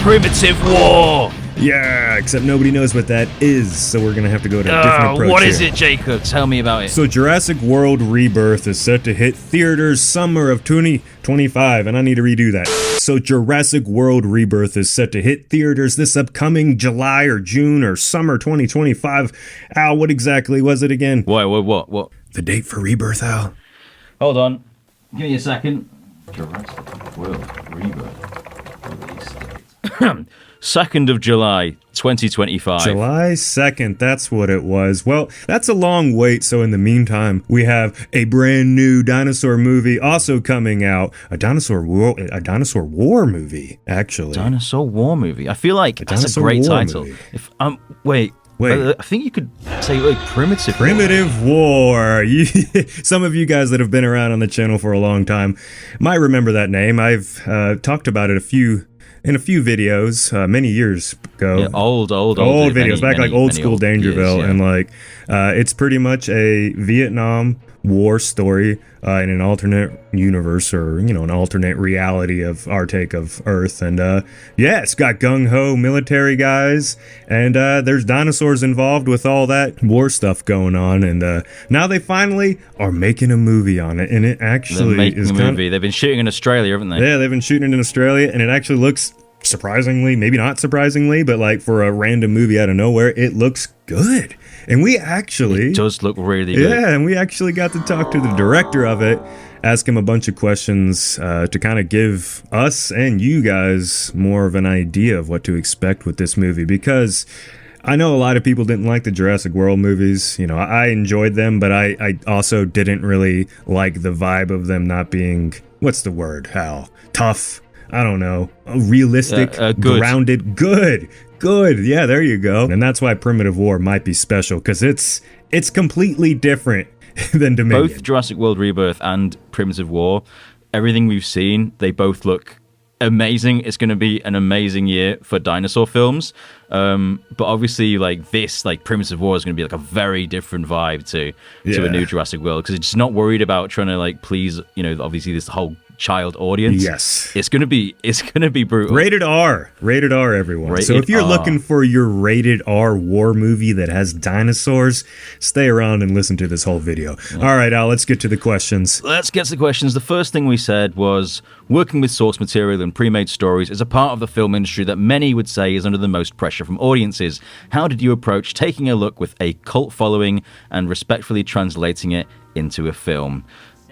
Primitive War. Yeah, except nobody knows what that is, so we're gonna have to go to a different approach. What is it, Jacob? Tell me about it. So Jurassic World Rebirth is set to hit theaters summer of 2025, and I need to redo that. So Jurassic World Rebirth is set to hit theaters this upcoming July or June or summer 2025. Al, what exactly was it again? What? The date for Rebirth, Al? Hold on. Give me a second. Jurassic World Rebirth release date. 2nd of July, 2025. July 2nd, that's what it was. Well, that's a long wait, so in the meantime, we have a brand new dinosaur movie also coming out. A dinosaur war movie, actually. Dinosaur war movie. I feel like that's a great title. Movie. If Wait. I think you could say like Primitive War. Some of you guys that have been around on the channel for a long time might remember that name. I've talked about it in a few videos many years ago. Yeah, old videos, back like old school Dangerville, and like it's pretty much a Vietnam War story in an alternate universe, or an alternate reality of our take of Earth. And yeah, it's got gung-ho military guys, and there's dinosaurs involved with all that war stuff going on. And now they finally are making a movie on it, and it actually is movie. They've been shooting in Australia, haven't they? Yeah, they've been shooting it in Australia, and it actually looks, surprisingly, maybe not surprisingly, but like for a random movie out of nowhere, it looks good. And it does look really good. Yeah, and we actually got to talk to the director of it, ask him a bunch of questions to kind of give us and you guys more of an idea of what to expect with this movie, because I know a lot of people didn't like the Jurassic World movies. I enjoyed them, but I also didn't really like the vibe of them not being, what's the word, Hal? Tough? I don't know. Realistic, grounded, good. Yeah, there you go. And that's why Primitive War might be special, because it's completely different than Dominion. Both Jurassic World Rebirth and Primitive War, everything we've seen, they both look amazing. It's going to be an amazing year for dinosaur films. But obviously, like Primitive War is going to be like a very different vibe to a new Jurassic World, because it's not worried about trying to like please, obviously this whole child audience. Yes, it's gonna be brutal. Rated R, everyone. So if you're looking for your rated R war movie that has dinosaurs, stay around and listen to this whole video. Yeah. All right, Al, let's get to the questions. The first thing we said was, working with source material and pre-made stories is a part of the film industry that many would say is under the most pressure from audiences. How did you approach taking a look with a cult following and respectfully translating it into a film?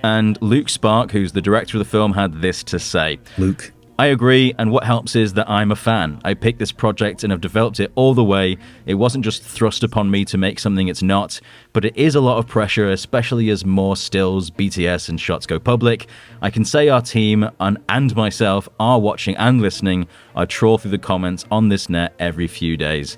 And Luke Spark, who's the director of the film, had this to say. Luke. I agree, and what helps is that I'm a fan. I picked this project and have developed it all the way. It wasn't just thrust upon me to make something it's not, but it is a lot of pressure, especially as more stills, BTS, and shots go public. I can say our team and myself are watching and listening. I trawl through the comments on this net every few days.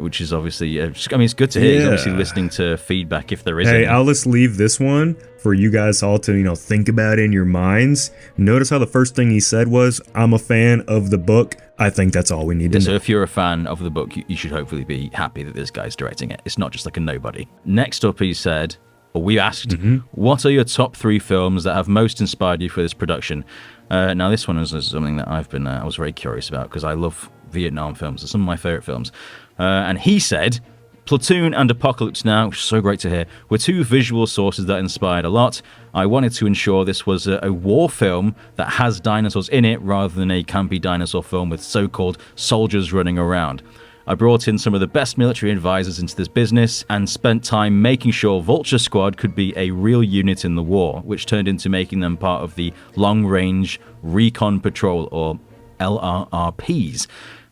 Which is obviously, it's good to hear. He's obviously listening to feedback if there is any. Hey, I'll just leave this one for you guys all to, think about in your minds. Notice how the first thing he said was, I'm a fan of the book. I think that's all we need to know. So if you're a fan of the book, you should hopefully be happy that this guy's directing it. It's not just like a nobody. Next up, he said, or we asked, what are your top 3 films that have most inspired you for this production? Now, this one is something that I was very curious about, because I love Vietnam films. They're some of my favorite films. And he said, Platoon and Apocalypse Now, which is so great to hear, were 2 visual sources that inspired a lot. I wanted to ensure this was a war film that has dinosaurs in it, rather than a campy dinosaur film with so-called soldiers running around. I brought in some of the best military advisors into this business and spent time making sure Vulture Squad could be a real unit in the war, which turned into making them part of the Long Range Recon Patrol, or LRRPs.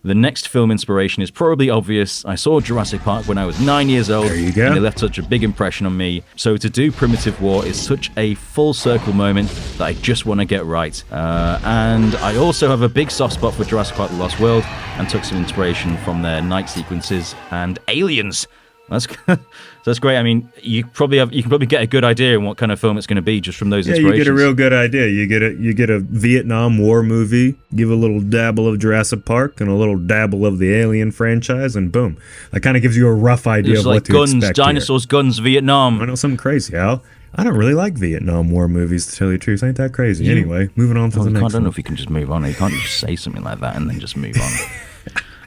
The next film inspiration is probably obvious. I saw Jurassic Park when I was 9 years old, there you go. And it left such a big impression on me. So to do Primitive War is such a full circle moment that I just want to get right. And I also have a big soft spot for Jurassic Park: The Lost World, and took some inspiration from their night sequences and aliens. That's great. I mean, you can probably get a good idea on what kind of film it's going to be just from those inspirations. Yeah, you get a real good idea. You get a Vietnam War movie, give a little dabble of Jurassic Park and a little dabble of the Alien franchise, and boom, that kind of gives you a rough idea of what to expect. Dinosaurs, guns, Vietnam. I know something crazy, Al. I don't really like Vietnam War movies, to tell you the truth. Ain't that crazy? Anyway, moving on to the next one. I don't know if you can just move on. You can't just say something like that and then just move on.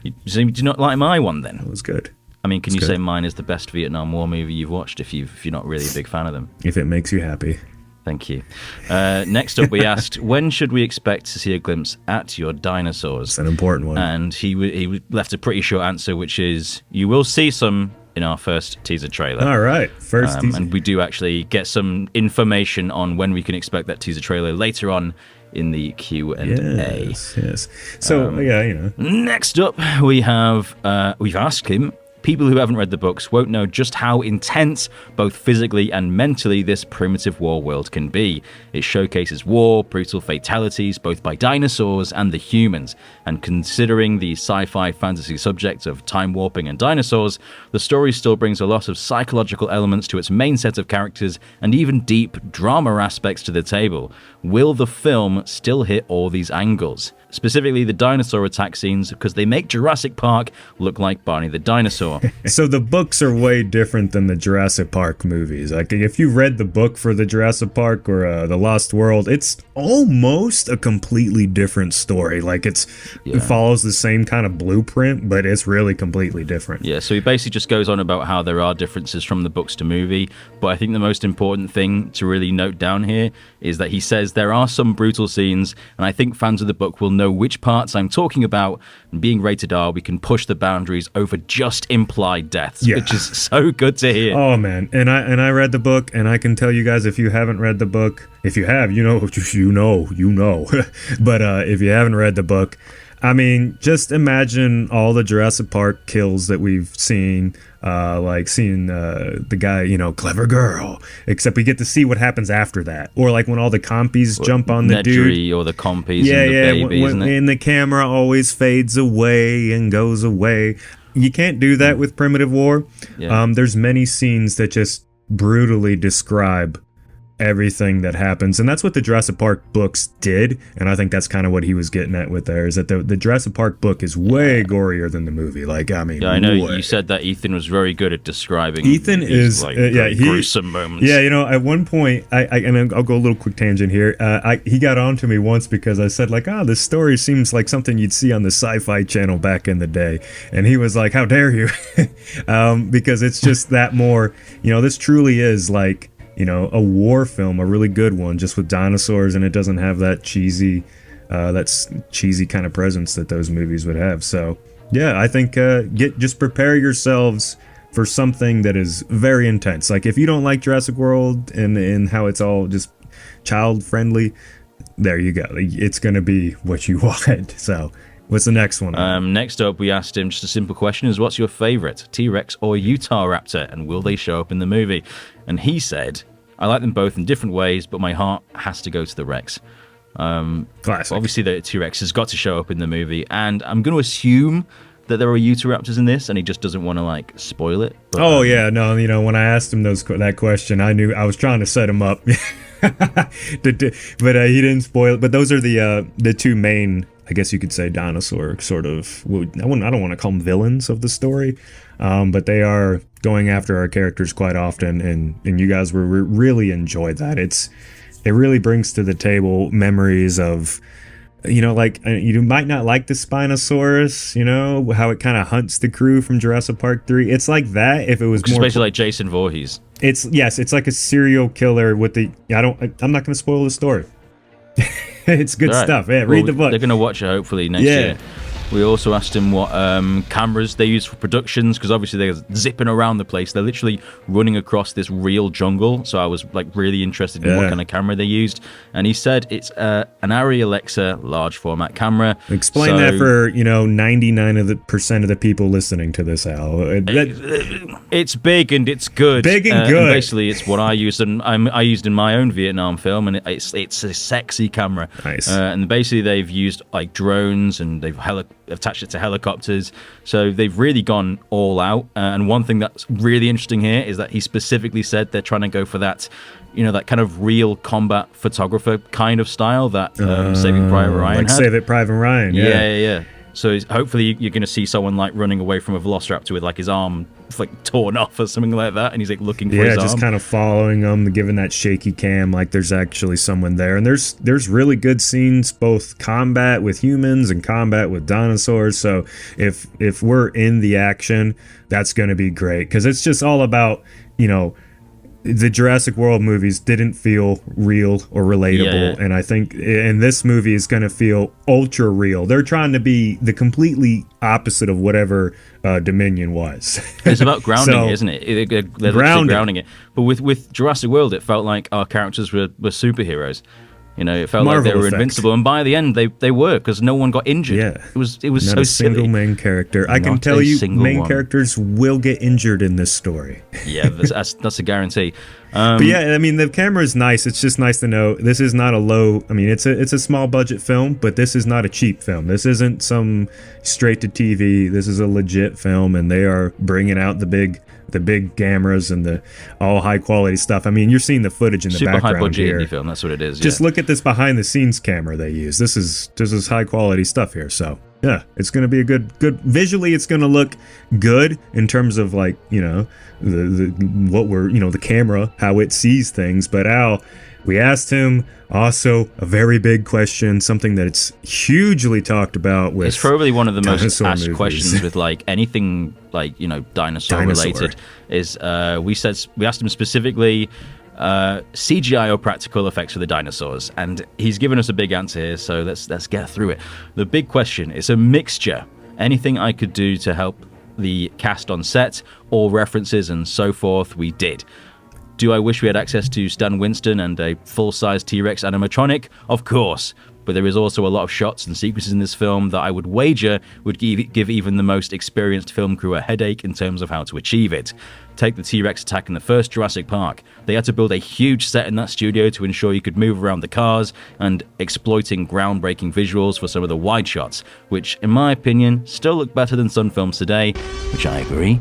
Do you not like my one then? That was good. I mean, can you say mine is the best Vietnam War movie you've watched if you're not really a big fan of them? If it makes you happy. Thank you. Next up, we asked, when should we expect to see a glimpse at your dinosaurs? It's an important one. And he left a pretty short answer, which is, you will see some in our first teaser trailer. All right, first teaser. And we do actually get some information on when we can expect that teaser trailer later on in the Q&A. Yes. So, Next up, we've asked him, people who haven't read the books won't know just how intense, both physically and mentally, this primitive war world can be. It showcases war, brutal fatalities, both by dinosaurs and the humans. And considering the sci-fi fantasy subject of time warping and dinosaurs, the story still brings a lot of psychological elements to its main set of characters and even deep drama aspects to the table. Will the film still hit all these angles? Specifically the dinosaur attack scenes, because they make Jurassic Park look like Barney the Dinosaur. So the books are way different than the Jurassic Park movies. Like, if you read the book for the Jurassic Park or The Lost World, it's almost a completely different story. Like, it follows the same kind of blueprint, but it's really completely different. Yeah, so he basically just goes on about how there are differences from the books to movie, but I think the most important thing to really note down here is that he says there are some brutal scenes, and I think fans of the book will know which parts I'm talking about, and being rated R, we can push the boundaries over just implied deaths, which is so good to hear. Oh man, and I read the book, and I can tell you guys, if you haven't read the book, if you have, you know. But if you haven't read the book, I mean, just imagine all the Jurassic Park kills that we've seen, like seeing the guy, clever girl, except we get to see what happens after that. Or like when all the compies jump on the dude. Or the compies and the baby, isn't it? And the camera always fades away and goes away. You can't do that with Primitive War. Yeah. There's many scenes that just brutally describe everything that happens, and that's what the Jurassic Park books did, and I think that's kind of what he was getting at with there, is that the Jurassic Park book is way gorier than the movie. Like, I mean, I know you said that Ethan was very good at describing these, gruesome moments. Yeah, at one point, and I'll go a little quick tangent here. He got on to me once because I said, like, this story seems like something you'd see on the Sci-Fi Channel back in the day, and he was like, how dare you? Because it's just that more, this truly is like, a war film, a really good one, just with dinosaurs, and it doesn't have that cheesy kind of presence that those movies would have. So, yeah, I think just prepare yourselves for something that is very intense. Like, if you don't like Jurassic World and how it's all just child friendly, there you go. It's gonna be what you want. So, what's the next one? Next up, we asked him just a simple question: is what's your favorite, T-Rex or Utah Raptor, and will they show up in the movie? And he said, I like them both in different ways, but my heart has to go to the Rex. Classic. Obviously, the T-Rex has got to show up in the movie, and I'm going to assume that there are Utahraptors in this, and he just doesn't want to spoil it. But, when I asked him that question, I knew I was trying to set him up, but he didn't spoil it. But those are the two main, I guess you could say, dinosaur sort of. I don't want to call them villains of the story, but they are going after our characters quite often, and you guys will really enjoy that. It really brings to the table memories of, you might not like the Spinosaurus, how it kind of hunts the crew from Jurassic Park 3. It's like that if it was more... basically like Jason Voorhees. It's like a serial killer with the... I'm not going to spoil the story. It's good stuff. Yeah, read the book. They're going to watch it hopefully next year. We also asked him what cameras they use for productions, because obviously they're zipping around the place. They're literally running across this real jungle. So I was really interested in what kind of camera they used. And he said it's an Arri Alexa large format camera. Explain that for 99% of the people listening to this, Al. It's big and it's good. Big and good. And basically, it's what I used, and I used in my own Vietnam film, and it's a sexy camera. Nice. And basically, they've used drones, and they've attached it to helicopters, so they've really gone all out. And one thing that's really interesting here is that he specifically said they're trying to go for that, that kind of real combat photographer kind of style that Saving Private Ryan had. Save It Private Ryan. Yeah. So hopefully you're going to see someone like running away from a velociraptor with like his arm like torn off or something like that, and he's like looking for his arm. Yeah, just kind of following them, giving that shaky cam like there's actually someone there. And there's really good scenes, both combat with humans and combat with dinosaurs. So if we're in the action, that's going to be great, because it's just all about, you know, the Jurassic World movies didn't feel real or relatable, and I think in this movie is going to feel ultra real. They're trying to be the completely opposite of whatever Dominion was. It's about grounding, isn't it? They're grounding it. But with Jurassic World, it felt like our characters were superheroes. You know, it felt Marvel like they were effect. Invincible, and by the end, they were, because no one got injured. Yeah, it was not so a silly. single main character. I can tell you, main characters will get injured in this story. Yeah, that's a guarantee. But yeah, I mean, the camera is nice. It's just nice to know this is not a low. I mean, it's a small budget film, but this is not a cheap film. This isn't some straight to TV. This is a legit film, and they are bringing out the big cameras and the all high quality stuff. I mean, you're seeing the footage in the super background high budget here. indie film. That's what it is. Just look at this behind the scenes camera they use. This is high quality stuff here. So yeah, it's going to be a good visually. It's going to look good in terms of, like, you know, the camera, how it sees things. But Al, we asked him also a very big question, something that it's hugely talked about with. It's probably one of the most asked movies. questions with like anything like, you know, dinosaur related. Is we asked him specifically CGI or practical effects for the dinosaurs, and he's given us a big answer here. So let's get through it. The big question is a mixture. Anything I could do to help the cast on set, all references and so forth, we did. Do I wish we had access to Stan Winston and a full-size T-Rex animatronic? Of course. But there is also a lot of shots and sequences in this film that I would wager would give even the most experienced film crew a headache in terms of how to achieve it. Take the T-Rex attack in the first Jurassic Park. They had to build a huge set in that studio to ensure you could move around the cars, and exploiting groundbreaking visuals for some of the wide shots, which, in my opinion, still look better than some films today, which I agree.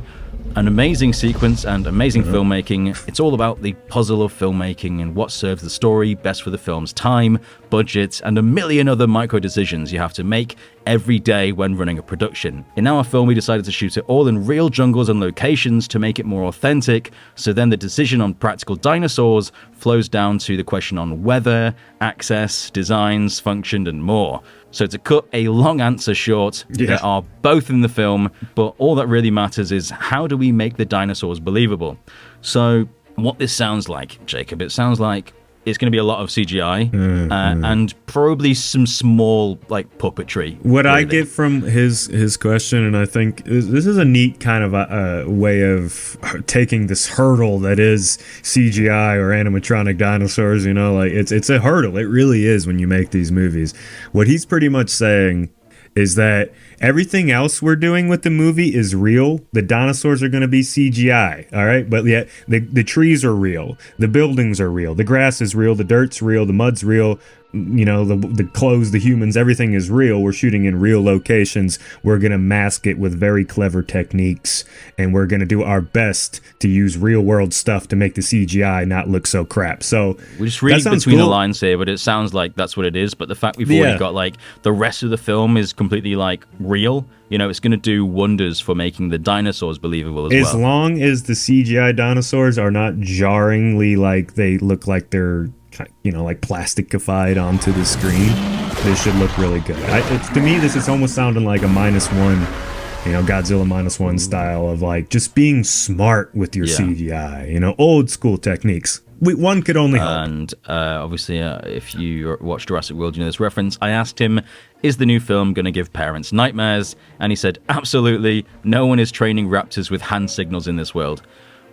An amazing sequence and amazing filmmaking. It's all about the puzzle of filmmaking and what serves the story best for the film's time, budget, and a million other micro decisions you have to make every day when running a production. In our film, we decided to shoot it all in real jungles and locations to make it more authentic, so then the decision on practical dinosaurs flows down to the question on weather, access, designs, function, and more. So to cut a long answer short, they are both in the film, but all that really matters is how do we make the dinosaurs believable? So what this sounds like, Jacob, it sounds like it's going to be a lot of CGI and probably some small, like, puppetry. What really I get from his question, and I think this is a neat kind of a way of taking this hurdle that is CGI or animatronic dinosaurs, you know, like it's a hurdle. It really is when you make these movies. What he's pretty much saying is that everything else we're doing with the movie is real. The dinosaurs are going to be CGI, all right? But yet the trees are real. The buildings are real. The grass is real. The dirt's real. The mud's real. You know, the clothes, the humans, everything is real. We're shooting in real locations. We're going to mask it with very clever techniques, and we're going to do our best to use real world stuff to make the CGI not look so crap. So we're just reading between the lines here, but it sounds like that's what it is. But the fact we've already got, like, the rest of the film is completely, like, real, you know, it's going to do wonders for making the dinosaurs believable as well. As long as the CGI dinosaurs are not jarringly, like, they look like they're, you know, like plasticified onto the screen, this should look really good. To me, this is almost sounding like a -1, you know, Godzilla -1 style of, like, just being smart with your CGI, you know, old school techniques. One could only hope. And obviously, if you watch Jurassic World, you know this reference. I asked him, is the new film going to give parents nightmares? And he said, absolutely. No one is training raptors with hand signals in this world,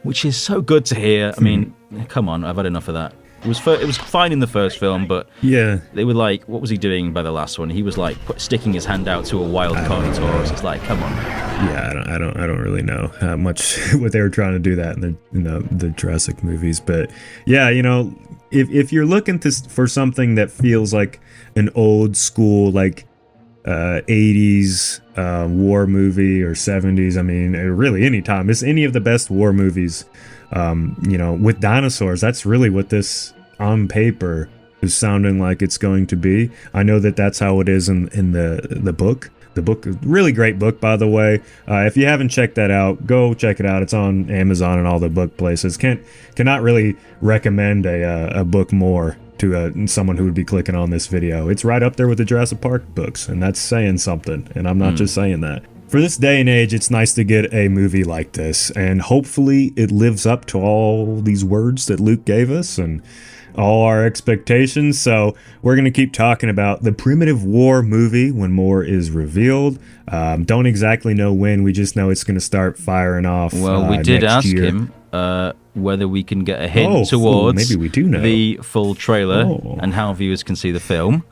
which is so good to hear. I mean, come on, I've had enough of that. It was fine in the first film, but they were like, what was he doing by the last one? He was like sticking his hand out to a wild Carnotaurus. It's like, come on. Yeah, I don't really know how much what they were trying to do that in the Jurassic movies, but yeah, you know, if you're looking for something that feels like an old school, like 80s war movie or 70s, I mean, really any time, it's any of the best war movies. You know, with dinosaurs, that's really what this on paper is sounding like it's going to be. I know that that's how it is in the book, The book, really great book, by the way. If you haven't checked that out, go check it out. It's on Amazon and all the book places. Cannot really recommend a book more to someone who would be clicking on this video. It's right up there with the Jurassic Park books, and that's saying something, and I'm not just saying that. For this day and age, it's nice to get a movie like this, and hopefully it lives up to all these words that Luke gave us and all our expectations. So we're going to keep talking about the Primitive War movie when more is revealed. Don't exactly know when, we just know it's going to start firing off. Well, we did ask him whether we can get a hint towards maybe we do know the full trailer and how viewers can see the film.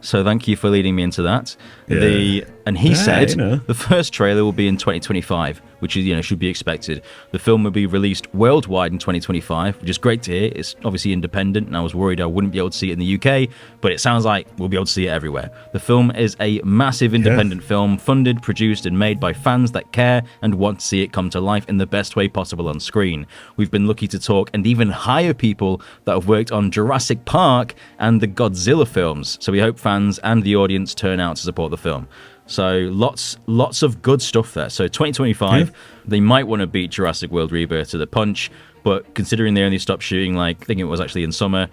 So thank you for leading me into that. Yeah. And he said the first trailer will be in 2025, which is, should be expected. The film will be released worldwide in 2025, which is great to hear. It's obviously independent, and I was worried I wouldn't be able to see it in the UK, but it sounds like we'll be able to see it everywhere. The film is a massive independent film, funded, produced, and made by fans that care and want to see it come to life in the best way possible on screen. We've been lucky to talk and even hire people that have worked on Jurassic Park and the Godzilla films, so we hope fans and the audience turn out to support the film. So lots of good stuff there. So 2025, they might want to beat Jurassic World Rebirth to the punch, but considering they only stopped shooting, I think it was actually in summer,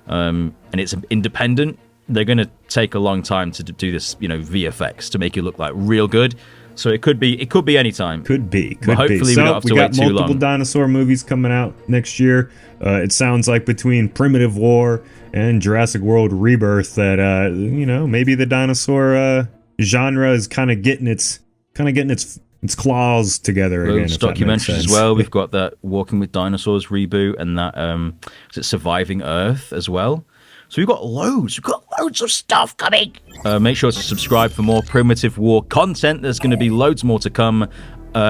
and it's independent, they're going to take a long time to do this, VFX to make it look like real good. So it could be any time. Could be. But hopefully we don't have to wait too long. We got multiple dinosaur movies coming out next year. It sounds like between Primitive War and Jurassic World Rebirth that maybe the dinosaur genre is kind of getting its claws together again. It's documentaries as well. We've got that Walking with Dinosaurs reboot and that is it Surviving Earth as well. So we've got loads of stuff coming. Make sure to subscribe for more Primitive War content. There's going to be loads more to come.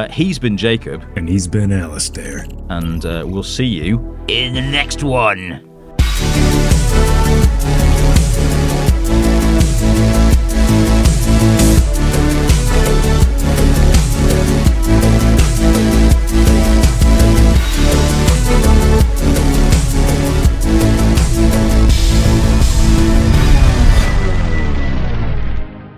He's been Jacob. And he's been Alistair. And we'll see you in the next one.